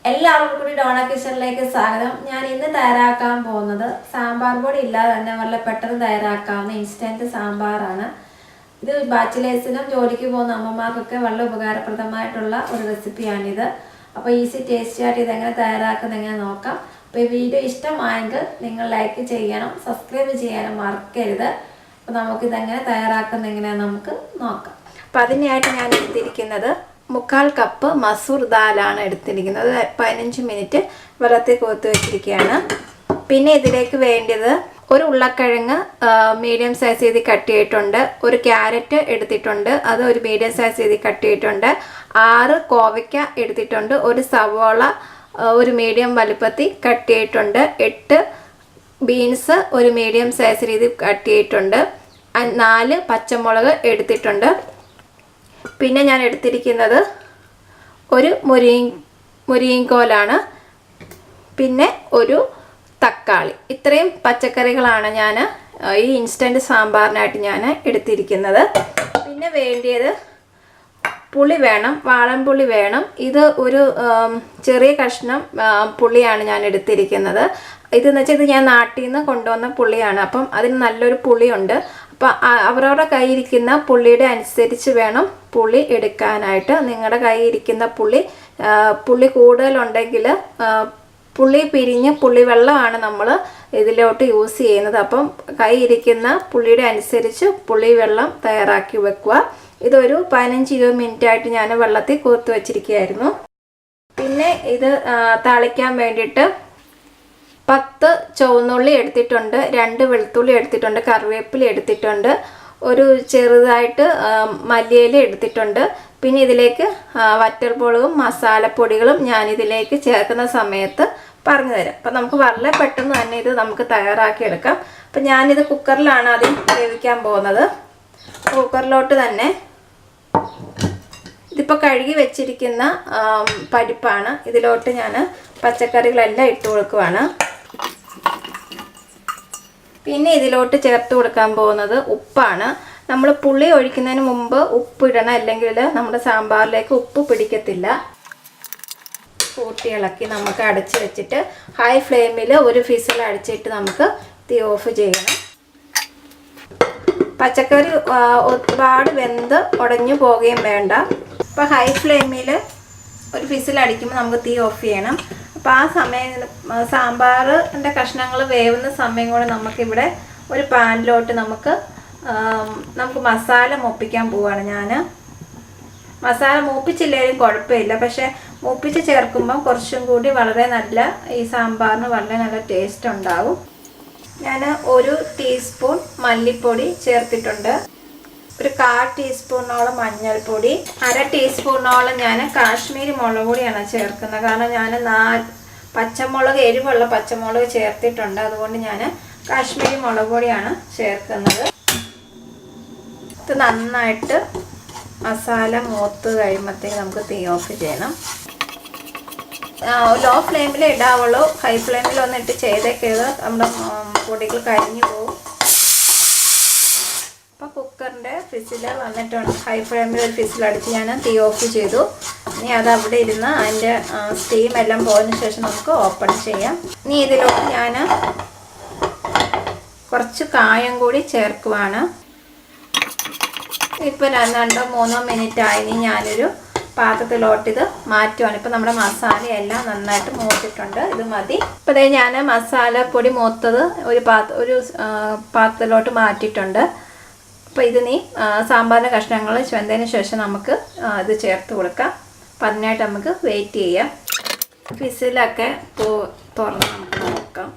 എല്ലാവർക്കും കൂടി ഡോണ കിച്ചണിലേക്ക് സ്വാഗതം. ഞാൻ ഇന്ന് തയ്യാറാക്കാൻ പോകുന്നത് സാമ്പാർ പൊടി ഇല്ലാതെ തന്നെ വളരെ പെട്ടെന്ന് തയ്യാറാക്കാവുന്ന ഇൻസ്റ്റൻറ്റ് സാമ്പാറാണ്. ഇത് ബാച്ചിലേഴ്സിനും ജോലിക്ക് പോകുന്ന അമ്മമാർക്കൊക്കെ വളരെ ഉപകാരപ്രദമായിട്ടുള്ള ഒരു റെസിപ്പിയാണിത്. അപ്പോൾ ഈസി ടേസ്റ്റി ആയിട്ട് ഇതെങ്ങനെ തയ്യാറാക്കുന്നത് എങ്ങനെ നോക്കാം. അപ്പോൾ ഈ വീഡിയോ ഇഷ്ടമായെങ്കിൽ നിങ്ങൾ ലൈക്ക് ചെയ്യണം, സബ്സ്ക്രൈബ് ചെയ്യാനും മറക്കരുത്. അപ്പോൾ നമുക്കിതെങ്ങനെ തയ്യാറാക്കുന്നത് എങ്ങനെയാണെന്ന് നമുക്ക് നോക്കാം. അപ്പോൾ അതിനായിട്ട് ഞാൻ എടുത്തിരിക്കുന്നത് 3/4 കപ്പ് മസൂർ ദാലാണ് എടുത്തിരിക്കുന്നത്. 15 മിനിറ്റ് വെള്ളത്തിൽ കോർത്ത് വെച്ചിരിക്കുകയാണ്. പിന്നെ ഇതിലേക്ക് വേണ്ടത് ഒരു ഉരുളക്കിഴങ്ങ് മീഡിയം സൈസ് ചെയ്ത് കട്ട് ചെയ്തിട്ടുണ്ട്, ഒരു ക്യാരറ്റ് എടുത്തിട്ടുണ്ട്, അത് ഒരു മീഡിയം സൈസ് ചെയ്ത് കട്ട് ചെയ്തിട്ടുണ്ട്, 6 കോവയ്ക്ക എടുത്തിട്ടുണ്ട്, ഒരു സവോള ഒരു മീഡിയം വലുപ്പത്തിൽ കട്ട് ചെയ്തിട്ടുണ്ട്, 8 ബീൻസ് ഒരു മീഡിയം സൈസ് രീതി കട്ട് ചെയ്തിട്ടുണ്ട്, 4 പച്ചമുളക് എടുത്തിട്ടുണ്ട്. പിന്നെ ഞാൻ എടുത്തിരിക്കുന്നത് ഒരു മുരിങ്ങക്കോലാണ്, പിന്നെ ഒരു തക്കാളി. ഇത്രയും പച്ചക്കറികളാണ് ഞാൻ ഈ ഇൻസ്റ്റൻറ്റ് സാമ്പാറിനായിട്ട് ഞാൻ എടുത്തിരിക്കുന്നത്. പിന്നെ വേണ്ടിയത് പുളി വേണം, വാളൻപുളി വേണം. ഇത് ഒരു ചെറിയ കഷ്ണം പുളിയാണ് ഞാൻ എടുത്തിരിക്കുന്നത്. ഇതെന്ന് വെച്ചാൽ ഇത് ഞാൻ നാട്ടിൽ നിന്ന് കൊണ്ടുവന്ന പുളിയാണ്. അപ്പം അതിന് നല്ലൊരു പുളിയുണ്ട്. അപ്പം അവരവരുടെ കയ്യിരിക്കുന്ന പുളിയുടെ അനുസരിച്ച് വേണം പുളി എടുക്കാനായിട്ട്. നിങ്ങളുടെ കയ്യിരിക്കുന്ന പുളി കൂടുതലുണ്ടെങ്കിൽ പുളി പിരിഞ്ഞ് പുളി വെള്ളമാണ് നമ്മൾ ഇതിലോട്ട് യൂസ് ചെയ്യുന്നത്. അപ്പം കയ്യിരിക്കുന്ന പുളിയുടെ അനുസരിച്ച് പുളി വെള്ളം തയ്യാറാക്കി വെക്കുക. ഇതൊരു 15-20 മിനിറ്റായിട്ട് ഞാൻ വെള്ളത്തിൽ കോർത്ത് വെച്ചിരിക്കുകയായിരുന്നു. പിന്നെ ഇത് താളിക്കാൻ വേണ്ടിയിട്ട് 10 ചുവന്നുള്ളി എടുത്തിട്ടുണ്ട്, 2 വെളുത്തുള്ളി എടുത്തിട്ടുണ്ട്, കറിവേപ്പില എടുത്തിട്ടുണ്ട്, ഒരു ചെറുതായിട്ട് മല്ലിയില എടുത്തിട്ടുണ്ട്. പിന്നെ ഇതിലേക്ക് വറ്റൽമുളകും മസാലപ്പൊടികളും ഞാനിതിലേക്ക് ചേർക്കുന്ന സമയത്ത് പറഞ്ഞു തരാം. അപ്പം നമുക്ക് വളരെ പെട്ടെന്ന് തന്നെ ഇത് നമുക്ക് തയ്യാറാക്കി എടുക്കാം. അപ്പം ഞാനിത് കുക്കറിലാണ് ആദ്യം വേവിക്കാൻ പോകുന്നത്. കുക്കറിലോട്ട് തന്നെ ഇതിപ്പോൾ കഴുകി വെച്ചിരിക്കുന്ന പരിപ്പാണ്. ഇതിലോട്ട് ഞാൻ പച്ചക്കറികളെല്ലാം ഇട്ട് കൊടുക്കുവാണ്. പിന്നെ ഇതിലോട്ട് ചേർത്ത് കൊടുക്കാൻ പോകുന്നത് ഉപ്പാണ്. നമ്മൾ പുളി ഒഴിക്കുന്നതിന് മുമ്പ് ഉപ്പ് ഇടണം, അല്ലെങ്കിൽ നമ്മുടെ സാമ്പാറിലേക്ക് ഉപ്പ് പിടിക്കത്തില്ല. കൂട്ടി ഇളക്കി നമുക്ക് അടച്ച് വെച്ചിട്ട് ഹൈ ഫ്ലെയിമിൽ ഒരു വിസിൽ അടിച്ചിട്ട് നമുക്ക് തീ ഓഫ് ചെയ്യണം. പച്ചക്കറി ഒരുപാട് വെന്ത് ഉടഞ്ഞു പോവുകയും വേണ്ട. അപ്പോൾ ഹൈ ഫ്ലെയിമിൽ ഒരു വിസിൽ അടിക്കുമ്പോൾ നമുക്ക് തീ ഓഫ് ചെയ്യണം. അപ്പോൾ ആ സമയം സാമ്പാറിൻ്റെ കഷ്ണങ്ങൾ വേവുന്ന സമയം കൂടെ നമുക്കിവിടെ ഒരു പാനിലോട്ട് നമുക്ക് മസാല മൂപ്പിക്കാൻ പോവുകയാണ്. ഞാൻ മസാല മൂപ്പിച്ചില്ലെങ്കിലും കുഴപ്പമില്ല, പക്ഷേ മൂപ്പിച്ച് ചേർക്കുമ്പം കുറച്ചും കൂടി വളരെ നല്ല ഈ സാമ്പാറിന് വളരെ നല്ല ടേസ്റ്റ് ഉണ്ടാവും. ഞാൻ 1 ടീസ്പൂൺ മല്ലിപ്പൊടി ചേർത്തിട്ടുണ്ട്, ഒരു 1/4 ടീസ്പൂണോളം മഞ്ഞൾപ്പൊടി, 1/2 ടീസ്പൂണോളം ഞാൻ കാശ്മീരി മുളക് പൊടിയാണ് ചേർക്കുന്നത്. കാരണം ഞാൻ പച്ചമുളക് എരിവുള്ള പച്ചമുളക് ചേർത്തിട്ടുണ്ട്, അതുകൊണ്ട് ഞാൻ കാശ്മീരി മുളക് പൊടിയാണ് ചേർക്കുന്നത്. ഇത് നന്നായിട്ട് മസാല മൂത്ത് കഴിയുമ്പോഴത്തേക്ക് നമുക്ക് തീ ഓഫ് ചെയ്യണം. ലോ ഫ്ലെയിമിൽ ഇടാവുള്ളൂ, ഹൈ ഫ്ലെയിമിൽ ഒന്ന് ഇട്ട് ചെയ്തേക്കരുത്, നമ്മുടെ പൊടികൾ കരിഞ്ഞു പോകും. അപ്പോൾ കുക്കറിൻ്റെ ഫിസിൽ വന്നിട്ടുണ്ട്. ഹൈ ഫ്ലെയിമിൽ ഒരു ഫിസിലടിച്ച് ഞാൻ തീ ഓഫ് ചെയ്തു. ഇനി അത് അവിടെ ഇരുന്ന് അതിൻ്റെ സ്റ്റീം എല്ലാം പോയതിന് ശേഷം നമുക്ക് ഓപ്പൺ ചെയ്യാം. ഇനി ഇതിലോട്ട് ഞാൻ കുറച്ച് കായം കൂടി ചേർക്കുവാണ്. ഇപ്പോൾ 2-3 മിനിറ്റ് ആയി. ഞാനൊരു പാത്രത്തിലോട്ട് ഇത് മാറ്റുവാണ്. ഇപ്പോൾ നമ്മുടെ മസാലയെല്ലാം നന്നായിട്ട് മൂത്തിട്ടുണ്ട്, ഇത് മതി. ഇപ്പോൾ അതേ ഞാൻ മസാലപ്പൊടി മൂത്തത് ഒരു പാത്രത്തിലോട്ട് മാറ്റിയിട്ടുണ്ട്. അപ്പോൾ ഇത് സാമ്പാറിൻ്റെ കഷ്ണങ്ങൾ വെന്തതിന് ശേഷം നമുക്ക് ഇത് ചേർത്ത് കൊടുക്കാം. അപ്പം അതിനായിട്ട് നമുക്ക് വെയിറ്റ് ചെയ്യാം. വിസിലൊക്കെ തുറന്ന് നമുക്ക് നോക്കാം.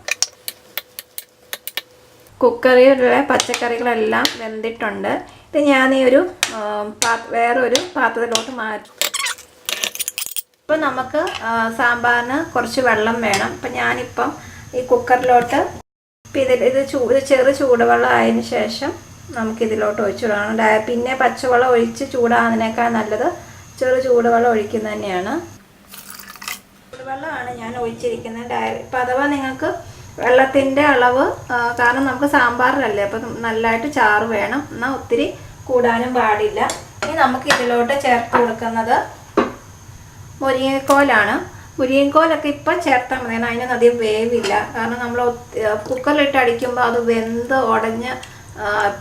കുക്കറിലെ പച്ചക്കറികളെല്ലാം വെന്തിട്ടുണ്ട്. ഇത് ഞാൻ വേറൊരു പാത്രത്തിലോട്ട് മാറ്റി. ഇപ്പം നമുക്ക് സാമ്പാറിന് കുറച്ച് വെള്ളം വേണം. അപ്പം ഞാനിപ്പം ഈ കുക്കറിലോട്ട് ഇത് ചെറു ചൂടുവെള്ളം ആയതിന് ശേഷം നമുക്കിതിലോട്ട് ഒഴിച്ചു വിടണം. പിന്നെ പച്ചവെള്ളം ഒഴിച്ച് ചൂടാകുന്നതിനേക്കാൾ നല്ലത് ചെറു ചൂടുവെള്ളം ഒഴിക്കുന്നത് തന്നെയാണ്. ചൂടുവെള്ളമാണ് ഞാൻ ഒഴിച്ചിരിക്കുന്നത്. ഇപ്പം അഥവാ നിങ്ങൾക്ക് വെള്ളത്തിൻ്റെ അളവ്, കാരണം നമുക്ക് സാമ്പാറിലല്ലേ, അപ്പം നല്ലതായിട്ട് ചാറ് വേണം, എന്നാൽ ഒത്തിരി കൂടാനും പാടില്ല. ഇനി നമുക്ക് ഇതിലോട്ട് ചേർത്ത് കൊടുക്കുന്നത് മുരിങ്ങക്കോലാണ്. മുരിങ്ങക്കോലൊക്കെ ഇപ്പം ചേർത്താൽ മതി, അതിനൊന്നും അധികം വേവില്ല. കാരണം നമ്മൾ കുക്കറിലിട്ട് അടിക്കുമ്പോൾ അത് വെന്ത് ഉടഞ്ഞ്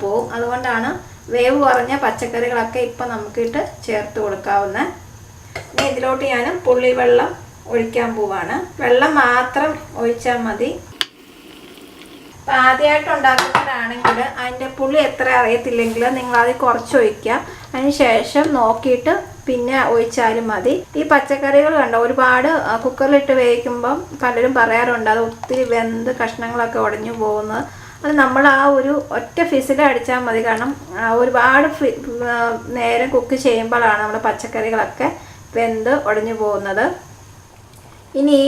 പോവും. അതുകൊണ്ടാണ് വേവ് കുറഞ്ഞ പച്ചക്കറികളൊക്കെ ഇപ്പം നമുക്കിട്ട് ചേർത്ത് കൊടുക്കാവുന്ന. ഇനി ഇതിലോട്ട് ഞാൻ പുളിവെള്ളം ഒഴിക്കാൻ പോവാണ്. വെള്ളം മാത്രം ഒഴിച്ചാൽ മതി. അപ്പം ആദ്യമായിട്ട് ഉണ്ടാക്കുന്നവരാണെങ്കിൽ അതിൻ്റെ പുളി എത്ര അറിയത്തില്ലെങ്കിൽ നിങ്ങളത് കുറച്ച് ഒഴിക്കുക. അതിന് ശേഷം നോക്കിയിട്ട് പിന്നെ ഒഴിച്ചാലും മതി. ഈ പച്ചക്കറികൾ കണ്ടോ, ഒരുപാട് കുക്കറിലിട്ട് വേവിക്കുമ്പം പലരും പറയാറുണ്ട് അത് ഒത്തിരി വെന്ത് കഷ്ണങ്ങളൊക്കെ ഉടഞ്ഞു പോകുന്നത്. അത് നമ്മൾ ആ ഒരു ഒറ്റ ഫിസിൽ അടിച്ചാൽ മതി. കാരണം ഒരുപാട് നേരം കുക്ക് ചെയ്യുമ്പോഴാണ് നമ്മുടെ പച്ചക്കറികളൊക്കെ വെന്ത് ഉടഞ്ഞു പോകുന്നത്. ഇനി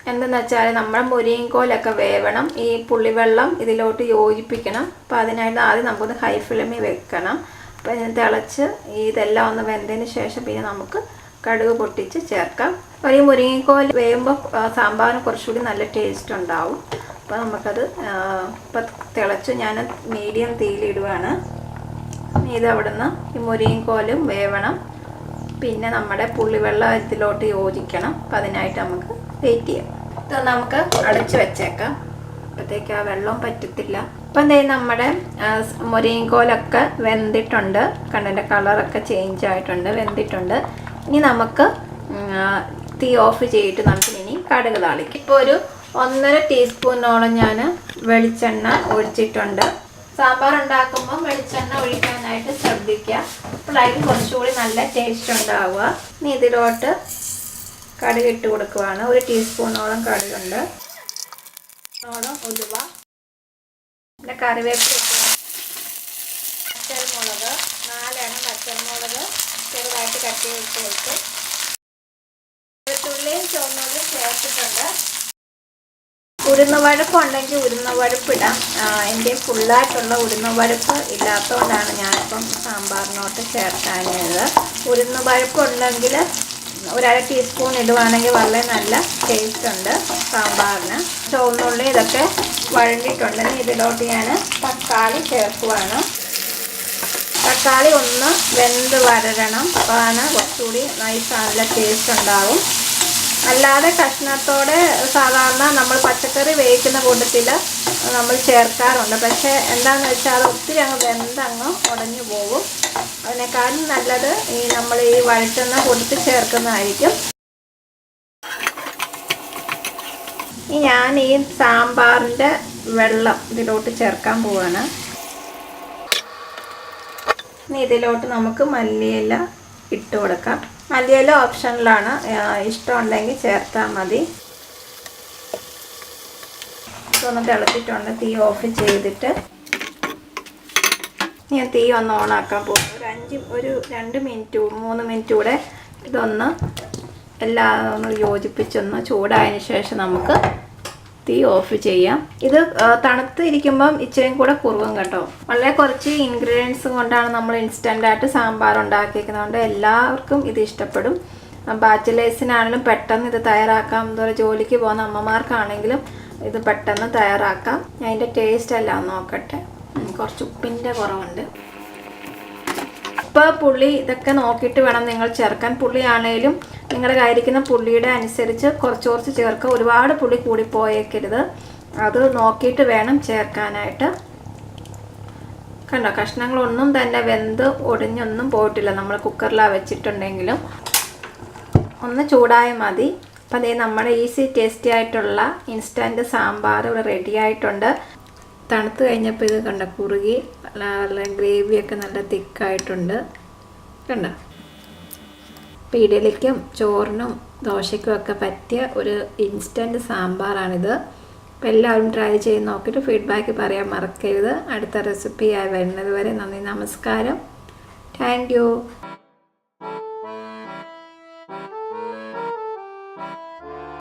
എന്തെന്ന് വെച്ചാൽ നമ്മുടെ മുരിങ്ങക്കോലൊക്കെ വേവണം. ഈ പുളിവെള്ളം ഇതിലോട്ട് യോജിപ്പിക്കണം. അപ്പോൾ അതിനായിട്ട് ആദ്യം നമുക്കൊന്ന് ഹൈ ഫ്ലെയിമിൽ വെക്കണം. അപ്പോൾ ഇതിന് തിളച്ച് ഇതെല്ലാം ഒന്ന് വെന്തതിന് ശേഷം പിന്നെ നമുക്ക് കടുക് പൊട്ടിച്ച് ചേർക്കാം. അപ്പോൾ ഈ മുരിങ്ങക്കോൽ വേവുമ്പോൾ സാമ്പാറിന് കുറച്ചുകൂടി നല്ല ടേസ്റ്റ് ഉണ്ടാവും. അപ്പോൾ നമുക്കത് ഇപ്പം തിളച്ച് ഞാൻ മീഡിയം തീയിലിടുവാണ്. ഇതവിടെ നിന്ന് ഈ മുരിങ്ങക്കോലും വേവണം. പിന്നെ നമ്മുടെ പുളിവെള്ളം ഇതിലോട്ട് യോജിക്കണം. അപ്പം അതിനായിട്ട് നമുക്ക് വെയിറ്റ് ചെയ്യാം. ഇത് നമുക്ക് അടച്ച് വെച്ചേക്കാം. അപ്പോഴത്തേക്ക് ആ വെള്ളം പറ്റത്തില്ല. അപ്പം എന്തായാലും നമ്മുടെ മുരിങ്ങക്കോലൊക്കെ വെന്തിട്ടുണ്ട്. കണ്ടതിൻ്റെ കളറൊക്കെ ചേഞ്ച് ആയിട്ടുണ്ട്, വെന്തിട്ടുണ്ട്. ഇനി നമുക്ക് തീ ഓഫ് ചെയ്തിട്ട് നമുക്കിനി കടുക് താളിക്കും. ഇപ്പോൾ ഒരു 1.5 ടീസ്പൂണോളം ഞാൻ വെളിച്ചെണ്ണ ഒഴിച്ചിട്ടുണ്ട്. സാമ്പാർ ഉണ്ടാക്കുമ്പോൾ വെളിച്ചെണ്ണ ഒഴിക്കാനായിട്ട് ശ്രദ്ധിക്കുക. അപ്പോഴായിരിക്കും കുറച്ചുകൂടി നല്ല ടേസ്റ്റ് ഉണ്ടാവുക. ഇനി ഇതിലോട്ട് കടുക് ഇട്ട് കൊടുക്കുവാണ്. 1 ടീസ്പൂണോളം കടുകുണ്ട്, ഉലുവ, പിന്നെ കറിവേപ്പില, പച്ചമുളക് 4 എണ്ണം പച്ചമുളക് ചെറുതായിട്ട് കട്ട് ചെയ്ത് കൊടുത്ത് വെളുത്തുള്ളിയും ചുവന്നുള്ളിയും ചേർത്തിട്ടുണ്ട്. ഉഴുന്നുപരിപ്പ് ഉണ്ടെങ്കിൽ ഉഴുന്നുപരിപ്പ് ഇടാം. എൻ്റെ ഫുള്ളായിട്ടുള്ള ഉഴുന്നുപരിപ്പ് ഇല്ലാത്തതുകൊണ്ടാണ് ഞാനിപ്പം സാമ്പാറിനോട്ട് ചേർക്കാനായത്. ഉഴുന്നുപരിപ്പ് ഉണ്ടെങ്കിൽ 1/2 ടീസ്പൂൺ ഇടുവാണെങ്കിൽ വളരെ നല്ല ടേസ്റ്റ് ഉണ്ട് സാമ്പാറിന്. ചുവന്നുള്ളി ഇതൊക്കെ വഴണ്ടിട്ടുണ്ടെങ്കിൽ ഇതിലോട്ട് ഞാൻ തക്കാളി ചേർക്കുവാണ്. തക്കാളി ഒന്ന് വെന്ത് വരണം. അപ്പോഴാണ് കുറച്ചുകൂടി നൈസ് നല്ല ടേസ്റ്റ് ഉണ്ടാവും. അല്ലാതെ കഷ്ണത്തോടെ സാധാരണ നമ്മൾ പച്ചക്കറി വേവിക്കുന്ന കൂട്ടത്തിൽ നമ്മൾ ചേർക്കാറുണ്ട്. പക്ഷേ എന്താണെന്ന് വെച്ചാൽ അത് ഒത്തിരി അങ്ങ് വെന്തങ്ങ് ഉടഞ്ഞു പോകും. അതിനേക്കാളും നല്ലത് നമ്മൾ ഈ വഴറ്റുന്ന കൂട്ടത്തിൽ ചേർക്കുന്നതായിരിക്കും. ഞാൻ ഈ സാമ്പാറിൻ്റെ വെള്ളം ഇതിലോട്ട് ചേർക്കാൻ പോവാണ്. ഇനി ഇതിലോട്ട് നമുക്ക് മല്ലിയില ഇട്ട് കൊടുക്കാം. മല്ലിയില ഓപ്ഷനിലാണ്, ഇഷ്ടമുണ്ടെങ്കിൽ ചേർത്താൽ മതി. ഇതൊന്ന് തിളച്ചിട്ടുണ്ട്. തീ ഓഫ് ചെയ്തിട്ട് ഞാൻ തീ ഒന്ന് ഓണാക്കാൻ പോകും. ഒരു 2 മിനിറ്റ് 3 മിനിറ്റ് കൂടെ ഇതൊന്ന് എല്ലാം ഒന്ന് യോജിപ്പിച്ചൊന്ന് ചൂടായതിന് ശേഷം നമുക്ക് തീ ഓഫ് ചെയ്യാം. ഇത് തണുത്ത് ഇരിക്കുമ്പം ഇച്ചിരിയും കൂടെ കുറുകും കേട്ടോ. വളരെ കുറച്ച് ഇൻഗ്രീഡിയൻസ് കൊണ്ടാണ് നമ്മൾ ഇൻസ്റ്റൻ്റായിട്ട് സാമ്പാർ ഉണ്ടാക്കിയിരിക്കുന്നതുകൊണ്ട് എല്ലാവർക്കും ഇത് ഇഷ്ടപ്പെടും. ബാച്ചിലേഴ്സിനാണെങ്കിലും പെട്ടെന്ന് ഇത് തയ്യാറാക്കാം. അതുപോലെ ജോലിക്ക് പോകുന്ന അമ്മമാർക്കാണെങ്കിലും ഇത് പെട്ടെന്ന് തയ്യാറാക്കാം. ഞാൻ അതിൻ്റെ ടേസ്റ്റ് എല്ലാം നോക്കട്ടെ. കുറച്ച് ഉപ്പിൻ്റെ കുറവുണ്ട്. ഇപ്പോൾ പുളി ഇതൊക്കെ നോക്കിയിട്ട് വേണം നിങ്ങൾ ചേർക്കാൻ. പുളിയാണേലും നിങ്ങളുടെ കയ്യിരിക്കുന്ന പുളിയുടെ അനുസരിച്ച് കുറച്ച് ചേർക്കുക. ഒരുപാട് പുളി കൂടിപ്പോയേക്കരുത്. അത് നോക്കിയിട്ട് വേണം ചേർക്കാനായിട്ട്. കണ്ടോ, കഷ്ണങ്ങളൊന്നും തന്നെ വെന്ത് ഒടിഞ്ഞൊന്നും പോയിട്ടില്ല. നമ്മൾ കുക്കറിലാണ് വെച്ചിട്ടുണ്ടെങ്കിലും ഒന്ന് ചൂടായാൽ മതി. അപ്പം അതേ നമ്മുടെ ഈസി ടേസ്റ്റി ആയിട്ടുള്ള ഇൻസ്റ്റൻറ്റ് സാമ്പാർ ഇവിടെ റെഡി ആയിട്ടുണ്ട്. തണുത്ത് കഴിഞ്ഞപ്പോൾ ഇത് കണ്ട കുറുകി നല്ല ഗ്രേവിയൊക്കെ നല്ല തിക്കായിട്ടുണ്ട്. കണ്ടോ, ഇപ്പോൾ ഇഡലിക്കും ചോറിനും ദോശയ്ക്കും ഒക്കെ പറ്റിയ ഒരു ഇൻസ്റ്റൻറ്റ് സാമ്പാറാണിത്. അപ്പോൾ എല്ലാവരും ട്രൈ ചെയ്ത് നോക്കിയിട്ട് ഫീഡ്ബാക്ക് പറയാൻ മറക്കരുത്. അടുത്ത റെസിപ്പിയായി വരുന്നത് വരെ നന്ദി, നമസ്കാരം. Thank you.